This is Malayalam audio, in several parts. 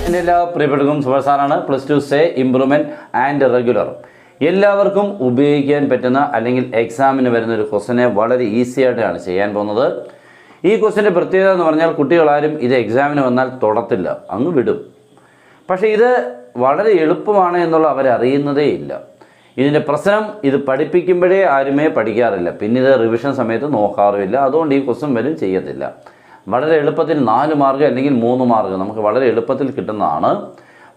എൻ്റെ എല്ലാ പ്രിയപ്പെട്ടവർക്കും സുഭാഷാറാണ്. +2 സേ ഇംപ്രൂവ്മെൻറ്റ് ആൻഡ് റെഗുലർ എല്ലാവർക്കും ഉപയോഗിക്കാൻ പറ്റുന്ന അല്ലെങ്കിൽ എക്സാമിന് വരുന്ന ഒരു ക്വസ്റ്റനെ വളരെ ഈസി ആയിട്ടാണ് ചെയ്യാൻ പോകുന്നത്. ഈ ക്വസ്റ്റൻ്റെ പ്രത്യേകത എന്ന് പറഞ്ഞാൽ കുട്ടികളാരും ഇത് എക്സാമിന് വന്നാൽ തൊടത്തില്ല, അങ്ങ് വിടും. പക്ഷേ ഇത് വളരെ എളുപ്പമാണ് എന്നുള്ള അവരറിയുന്നതേ ഇല്ല. ഇതിൻ്റെ പ്രശ്നം ഇത് പഠിപ്പിക്കുമ്പോഴേ ആരുമേ പഠിക്കാറില്ല, പിന്നെ ഇത് റിവിഷൻ സമയത്ത് നോക്കാറുമില്ല. അതുകൊണ്ട് ഈ ക്വസ്റ്റൻ വരും ചെയ്യത്തില്ല. വളരെ എളുപ്പത്തിൽ 4 മാർക്ക് അല്ലെങ്കിൽ 3 മാർക്ക് നമുക്ക് വളരെ എളുപ്പത്തിൽ കിട്ടുന്നതാണ്.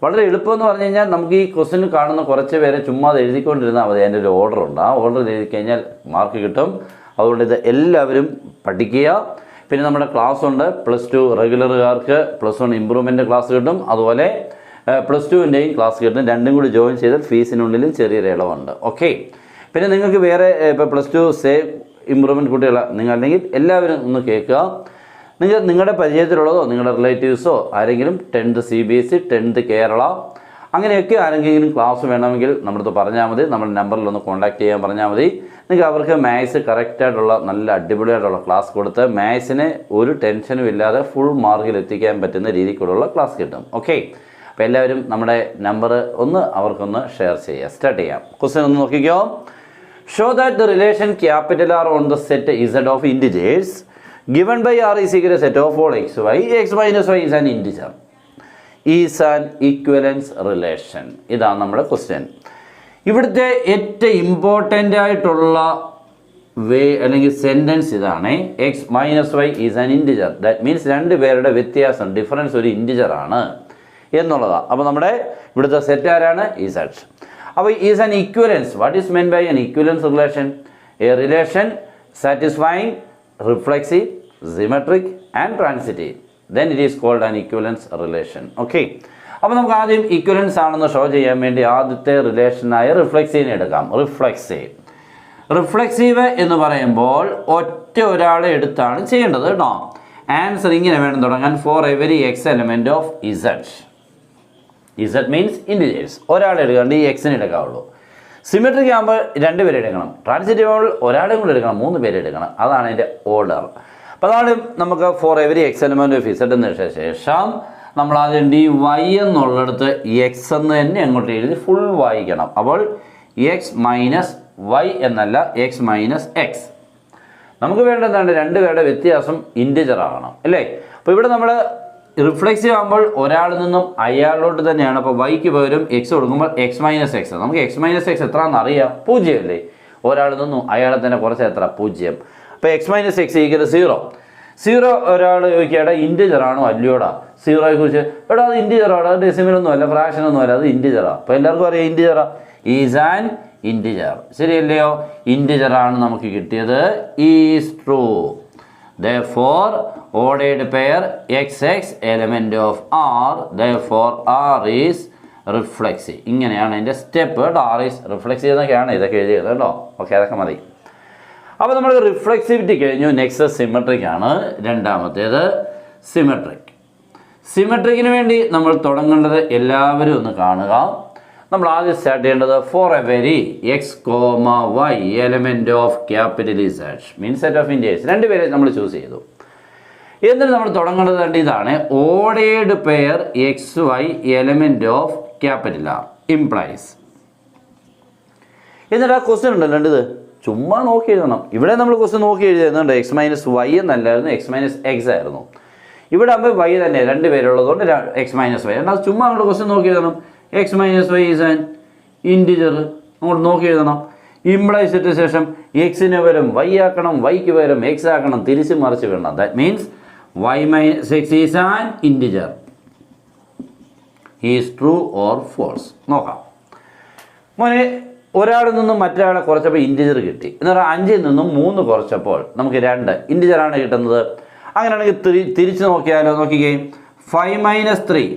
വളരെ എളുപ്പമെന്ന് പറഞ്ഞു കഴിഞ്ഞാൽ നമുക്ക് ഈ ക്വസ്റ്റ്യൻ കാണുന്ന കുറച്ച് പേരെ ചുമ്മാ എഴുതിക്കൊണ്ടിരുന്നാൽ മതി. അതിൻ്റെ ഒരു ഓർഡറുണ്ട്, ആ ഓർഡർ എഴുതി കഴിഞ്ഞാൽ മാർക്ക് കിട്ടും. അതുകൊണ്ട് ഇത് എല്ലാവരും പഠിക്കുക. പിന്നെ നമ്മുടെ ക്ലാസ് ഉണ്ട്, +2 റെഗുലറുകാർക്ക് +1 ഇമ്പ്രൂവ്മെൻറ്റ് ക്ലാസ് കിട്ടും. അതുപോലെ +2ൻ്റെയും ക്ലാസ് കിട്ടും. രണ്ടും കൂടി ജോയിൻ ചെയ്താൽ ഫീസിനുള്ളിൽ ചെറിയൊരു ഇളവുണ്ട്. ഓക്കെ. പിന്നെ നിങ്ങൾക്ക് വേറെ ഇപ്പോൾ +2 സേ ഇമ്പ്രൂവ്മെൻറ്റ് കുട്ടികളെ നിങ്ങൾ അല്ലെങ്കിൽ എല്ലാവരും ഒന്ന് കേൾക്കുക. നിങ്ങളുടെ പരിചയത്തിലുള്ളതോ നിങ്ങളുടെ റിലേറ്റീവ്സോ ആരെങ്കിലും 10th CBSE 10th കേരള അങ്ങനെയൊക്കെ ആരെങ്കിലും ക്ലാസ് വേണമെങ്കിൽ നമ്മളടുത്ത് പറഞ്ഞാൽ മതി. നമ്മുടെ നമ്പറിലൊന്ന് കോൺടാക്റ്റ് ചെയ്യാൻ പറഞ്ഞാൽ മതി. നിങ്ങൾക്ക് അവർക്ക് മാത്സ് കറക്റ്റായിട്ടുള്ള നല്ല അടിപൊളിയായിട്ടുള്ള ക്ലാസ് കൊടുത്ത് മാത്സിന് ഒരു ടെൻഷനും ഇല്ലാതെ ഫുൾ മാർക്കിൽ എത്തിക്കാൻ പറ്റുന്ന രീതിക്കുള്ള ക്ലാസ് കിട്ടും. ഓക്കെ. അപ്പോൾ എല്ലാവരും നമ്മുടെ നമ്പർ ഒന്ന് അവർക്കൊന്ന് ഷെയർ ചെയ്യുക. സ്റ്റാർട്ട് ചെയ്യാം. ക്വസ്റ്റ്യൻ ഒന്ന് നോക്കിക്കോ. Show that the relation capital R on the set Z of integers given by R is equal to set of all x minus y is an integer is an equivalence relation. ഇതാണ് നമ്മുടെ ക്വസ്റ്റ്യൻ. ഇവിടുത്തെ ഏറ്റവും ഇമ്പോർട്ടൻ്റ് ആയിട്ടുള്ള വേ അല്ലെങ്കിൽ സെൻറ്റൻസ് ഇതാണ്, x minus y is an integer. That means രണ്ട് പേരുടെ വ്യത്യാസം ഡിഫറൻസ് ഒരു ഇൻറ്റിജർ ആണ് എന്നുള്ളതാണ്. അപ്പോൾ നമ്മുടെ ഇവിടുത്തെ സെറ്റ് ആരാണ്? Z. അപ്പോൾ is an equivalence. What is meant by an equivalence relation? A relation satisfying reflexive, symmetric and transitive, then it is called an equivalence relation. Okay. അപ്പോൾ നമുക്ക് ആദ്യം ഇക്വലൻസ് ആണെന്ന് ഷോ ചെയ്യാൻ വേണ്ടി ആദ്യത്തെ റിലേഷനായ റിഫ്ലെക്സീവിനെ എടുക്കാം. റിഫ്ലെക്സീവ് എന്ന് പറയുമ്പോൾ ഒറ്റ ഒരാളെ എടുത്താണ് ചെയ്യേണ്ടത് കേട്ടോ. ആൻസർ ഇങ്ങനെ വേണം തുടങ്ങാൻ. Four every X element of Z means integers. ഒരാളെ എടുക്കാണ്ട് ഈ എക്സിനെ എടുക്കാവുള്ളൂ. സിമെട്രിക് ആകുമ്പോൾ 2 പേരെ എടുക്കണം. ട്രാൻസിറ്റീവ് ആകുമ്പോൾ ഒരാളെയും കൂടെ എടുക്കണം, 3 പേരെ എടുക്കണം. അതാണ് അതിൻ്റെ ഓർഡർ. അപ്പോൾ അതാണ് നമുക്ക് four every X element of Z എന്ന് വെച്ച ശേഷം നമ്മൾ ആദ്യം y എന്നുള്ളിടത്ത് x എന്ന് തന്നെ അങ്ങോട്ട് എഴുതി ഫുൾ വായിക്കണം. അപ്പോൾ x മൈനസ് y എന്നല്ല, x മൈനസ് x. നമുക്ക് വേണ്ടതാണ് 2 പേരുടെ വ്യത്യാസം ഇൻറ്റിജർ ആകണം അല്ലേ. അപ്പോൾ ഇവിടെ നമ്മൾ റിഫ്ലെക്സീവ് ആകുമ്പോൾ ഒരാളിൽ നിന്നും അയാളോട്ട് തന്നെയാണ്. അപ്പോൾ വൈക്ക് പകരം എക്സ് കൊടുക്കുമ്പോൾ x മൈനസ് എക്സ്. നമുക്ക് x മൈനസ് എക്സ് എത്രയാണെന്ന് അറിയാം, 0 അല്ലേ. ഒരാളിൽ നിന്നും അയാളെ തന്നെ കുറച്ച് എത്ര? 0. അപ്പോൾ x മൈനസ് എക്സ് ഈക്വൽ 0. ഒരാൾ ചോദിക്കുകയുടെ ഇൻറ്റിജർ ആണോ അല്ലയോടാ? 0യെ കുറിച്ച് എടാ അത് ഇൻറ്റിജറാണ്, അത് ഡെസിമലൊന്നും അല്ല, ഫ്രാക്ഷനൊന്നും അല്ല, അത് ഇൻറ്റിജറാണ്. അപ്പോൾ എല്ലാവർക്കും അറിയാം ഇൻറ്റിജറാ. Is an integer. ശരിയല്ലയോ? ഇൻറ്റിജറാണ് നമുക്ക് കിട്ടിയത്. Is true. Therefore, ordered pair XX element of R, therefore R is reflexive. ഇങ്ങനെയാണ് അതിൻ്റെ സ്റ്റെപ്പ്. R is reflexive എന്നൊക്കെയാണ് ഇതൊക്കെ എഴുതിയത് കേട്ടോ. ഓക്കെ, അതൊക്കെ മതി. അപ്പോൾ നമ്മൾ റിഫ്ലെക്സിവിറ്റി കഴിഞ്ഞു. നെക്സ്റ്റ് സിമെട്രിക് ആണ്. രണ്ടാമത്തേത് സിമെട്രിക്കിന് വേണ്ടി നമ്മൾ തുടങ്ങേണ്ടത് എല്ലാവരും ഒന്ന് കാണുക. നമ്മൾ ആദ്യം സ്റ്റാർട്ട് ചെയ്യേണ്ടത് for every X comma y element of capital Z means set of integers. 2 പേരെ നമ്മൾ ചൂസ് ചെയ്തു. എന്നിട്ട് നമ്മൾ തുടങ്ങേണ്ടത് കണ്ട് ഇതാണ്, ordered pair XY element of capital R implies. എന്നിട്ട് ആ ക്വസ്റ്റ്യൻ ഉണ്ടല്ലോ ഇത് ചുമ്മാ നോക്കി എഴുതണം. ഇവിടെ നമ്മൾ ക്വസ്റ്റ്യൻ നോക്കി എഴുതുന്നുണ്ട്. x മൈനസ് വൈ എന്നല്ലായിരുന്നു, x മൈനസ് എക്സ് ആയിരുന്നു. ഇവിടെ ആകുമ്പോൾ y തന്നെ 2 പേരുള്ളതുകൊണ്ട് x മൈനസ് വൈ. എന്നാൽ ചുമ്മാ നമ്മൾ ക്വസ്റ്റ്യൻ നോക്കി എഴുതണം. x minus y is an integer. അങ്ങോട്ട് നോക്കി എഴുതണം. ഇംപ്ലൈസ് ഇട്ട ശേഷം എക്സിന് പകരം വൈ ആക്കണം, വൈക്ക് പകരം എക്സ് ആക്കണം, തിരിച്ച് മറിച്ച് വേണം. That means y minus x is an integer. Is true or false. നോക്കാം. മോനെ, ഒരാളിൽ നിന്നും മറ്റൊരാളെ കുറച്ചപ്പോൾ ഇൻറ്റിജർ കിട്ടി. എന്ന് പറഞ്ഞാൽ 5ൽ നിന്നും 3 കുറച്ചപ്പോൾ നമുക്ക് 2 ഇൻറ്റിജറാണ് കിട്ടുന്നത്. അങ്ങനെയാണെങ്കിൽ തിരിച്ച് നോക്കിയാലോ? നോക്കിക്കേ, 5 മൈനസ് 3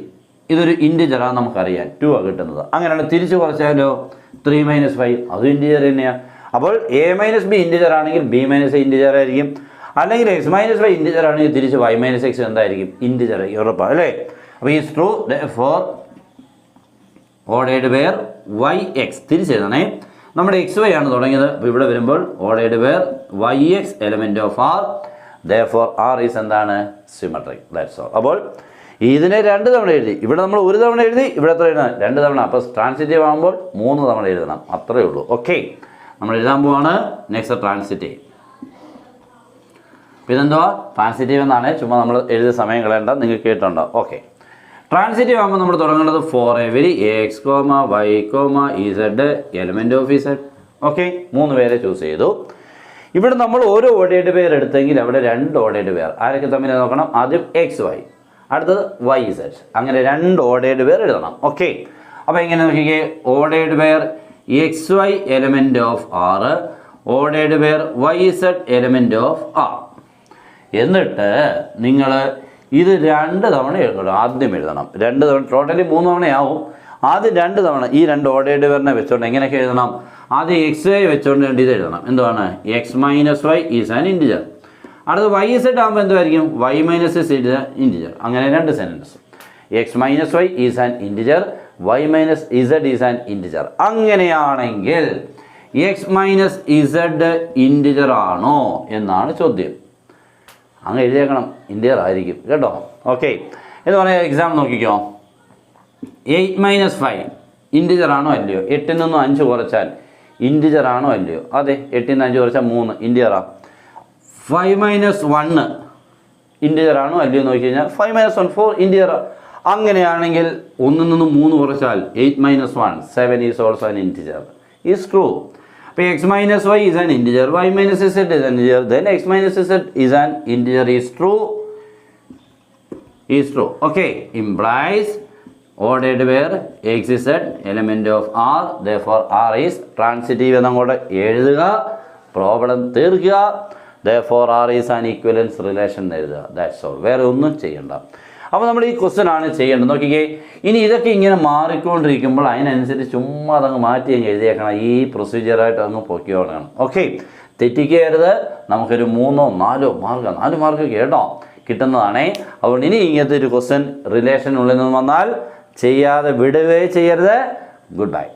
ഇതൊരു ഇൻറ്റിജറാണ്, നമുക്കറിയാം 2 ആണ് കിട്ടുന്നത്. അങ്ങനെയാണ് തിരിച്ച് കുറച്ചാലോ 3 മൈനസ് 5 അതും ഇൻറ്റിജർ തന്നെയാണ്. അപ്പോൾ A മൈനസ് ബി ഇൻറ്റിജർ ആണെങ്കിൽ B മൈനസ് ഇൻറ്റിജർ ആയിരിക്കും. അല്ലെങ്കിൽ x മൈനസ് വൈ ഇൻറ്റിജർ ആണെങ്കിൽ തിരിച്ച് y മൈനസ് എക്സ് എന്തായിരിക്കും? ഇൻറ്റിജർ. ഉറപ്പാണ് അല്ലേ? അപ്പോൾ is true. For ordered pair YX തിരിച്ചെഴുതണേ. നമ്മുടെ XY ആണ് തുടങ്ങിയത്. അപ്പോൾ ഇവിടെ വരുമ്പോൾ ordered pair YX element of R, therefore R is എന്താണ്? സിമെട്രിക്. That's all. അപ്പോൾ ഇതിനെ 2 തവണ എഴുതി. ഇവിടെ നമ്മൾ 1 തവണ എഴുതി, ഇവിടെ എത്ര എഴുതണം? 2 തവണ. അപ്പോൾ ട്രാൻസിറ്റീവ് ആകുമ്പോൾ 3 തവണ എഴുതണം. അത്രയേ ഉള്ളൂ. ഓക്കെ, നമ്മൾ എഴുതാൻ പോവാണ് നെക്സ്റ്റ് ട്രാൻസിറ്റീവ്. ഇതെന്തുവാ? ട്രാൻസിറ്റീവ് എന്നാണ്. ചുമ്മാ നമ്മൾ എഴുതിയ സമയം കളയണ്ട, നിങ്ങൾക്ക് കേട്ടുണ്ടോ? ഓക്കെ, ട്രാൻസിറ്റീവ് ആകുമ്പോൾ നമ്മൾ തുടങ്ങേണ്ടത് for every X comma Y comma Z element of Z. Okay, 3 പേരെ ചൂസ് ചെയ്തു. ഇവിടെ നമ്മൾ ഓരോ ഓർഡേഡ് പെയർ എടുത്തെങ്കിൽ അവിടെ 2 ഓർഡേഡ് പെയർ ആരൊക്കെ തമ്മിൽ നോക്കണം? ആദ്യം എക്സ് വൈ, അടുത്തത് വൈ ഇസഡ്. അങ്ങനെ 2 ഓർഡേഡ് പെയർ എഴുതണം. ഓക്കെ, അപ്പോൾ എങ്ങനെ നോക്കിക്കേ? Ordered pair X Y element of R, ordered pair Y Z element of R. എന്നിട്ട് നിങ്ങൾ ഇത് 2 തവണ എഴുതണം. ആദ്യം എഴുതണം 2 തവണ, ടോട്ടലി 3 തവണയാവും. ആദ്യം 2 തവണ ഈ 2 ഓർഡേഡ് പെയറിനെ വെച്ചുകൊണ്ട് എങ്ങനെയൊക്കെ എഴുതണം? ആദ്യം എക്സ് വൈ വെച്ചുകൊണ്ട് ഇത് എഴുതണം. എന്തുവാണ്? X minus y is an integer. അടുത്ത് വൈ ഇസഡ് ആകുമ്പോൾ എന്തുമായിരിക്കും? Y minus is integer. അങ്ങനെ 2 sentence. X minus y is an integer, y minus z is an integer. അങ്ങനെയാണെങ്കിൽ എക്സ് മൈനസ് ഇസഡ് ഇൻറ്റിജർ ആണോ എന്നാണ് ചോദ്യം. അങ്ങ് എഴുതിയേക്കണം, ഇൻറ്റിജർ ആയിരിക്കും കേട്ടോ. ഓക്കെ, എന്ന് പറഞ്ഞാൽ എക്സാം നോക്കിക്കോ. 8 മൈനസ് 5 ഇൻറ്റിജർ ആണോ അല്ലയോ? 8ൽ നിന്നും 5 കുറച്ചാൽ ഇൻറ്റിജർ ആണോ അല്ലയോ? അതെ, 8ൽ നിന്ന് 5 കുറച്ചാൽ 3 ഇൻറ്റിജറാണ്. 5 മൈനസ് 1 ഇൻറ്റിജർ ആണോ അല്ലയോ എന്ന് നോക്കി കഴിഞ്ഞാൽ 5 മൈനസ് 1 4 ഇൻറ്റിജറാണ്. അങ്ങനെയാണെങ്കിൽ 1ൽ നിന്നും 3 കുറച്ചാൽ 8 minus 1 7 is also an integer. Is true. അപ്പോൾ x minus y is an integer, y minus z is an integer, then x minus z is an integer. Is true. Is true. Okay, implies ordered where x is an element of R, therefore R is transitive എന്നങ്ങോട്ട് എഴുതുക, പ്രോബ്ലം തീർക്കുക. therefore R is an equivalence relation എഴുതുക. ദാറ്റ്സ് ഓൾ, വേറെ ഒന്നും ചെയ്യണ്ട. അപ്പോൾ നമ്മൾ ഈ ക്വസ്റ്റ്യൻ ആണ് ചെയ്യേണ്ടത്. നോക്കിക്കേ, ഇനി ഇതൊക്കെ ഇങ്ങനെ മാറിക്കൊണ്ടിരിക്കുമ്പോൾ അതിനനുസരിച്ച് ചുമ്മാ അതങ്ങ് മാറ്റി അങ്ങ് എഴുതിയേക്കണം. ഈ പ്രൊസീജിയറായിട്ട് അങ്ങ് പൊക്കിയോളണം. ഓക്കെ, തെറ്റിക്കരുത്. നമുക്കൊരു 3 4 മാർക്ക് 4 മാർക്ക് കേട്ടോ കിട്ടുന്നതാണേ. അതുകൊണ്ട് ഇനി ഇങ്ങനത്തെ ഒരു ക്വസ്റ്റ്യൻ റിലേഷൻ ഉള്ളിൽ നിന്ന് വന്നാൽ ചെയ്യാതെ വിടുകയേ ചെയ്യരുത്. Good bye.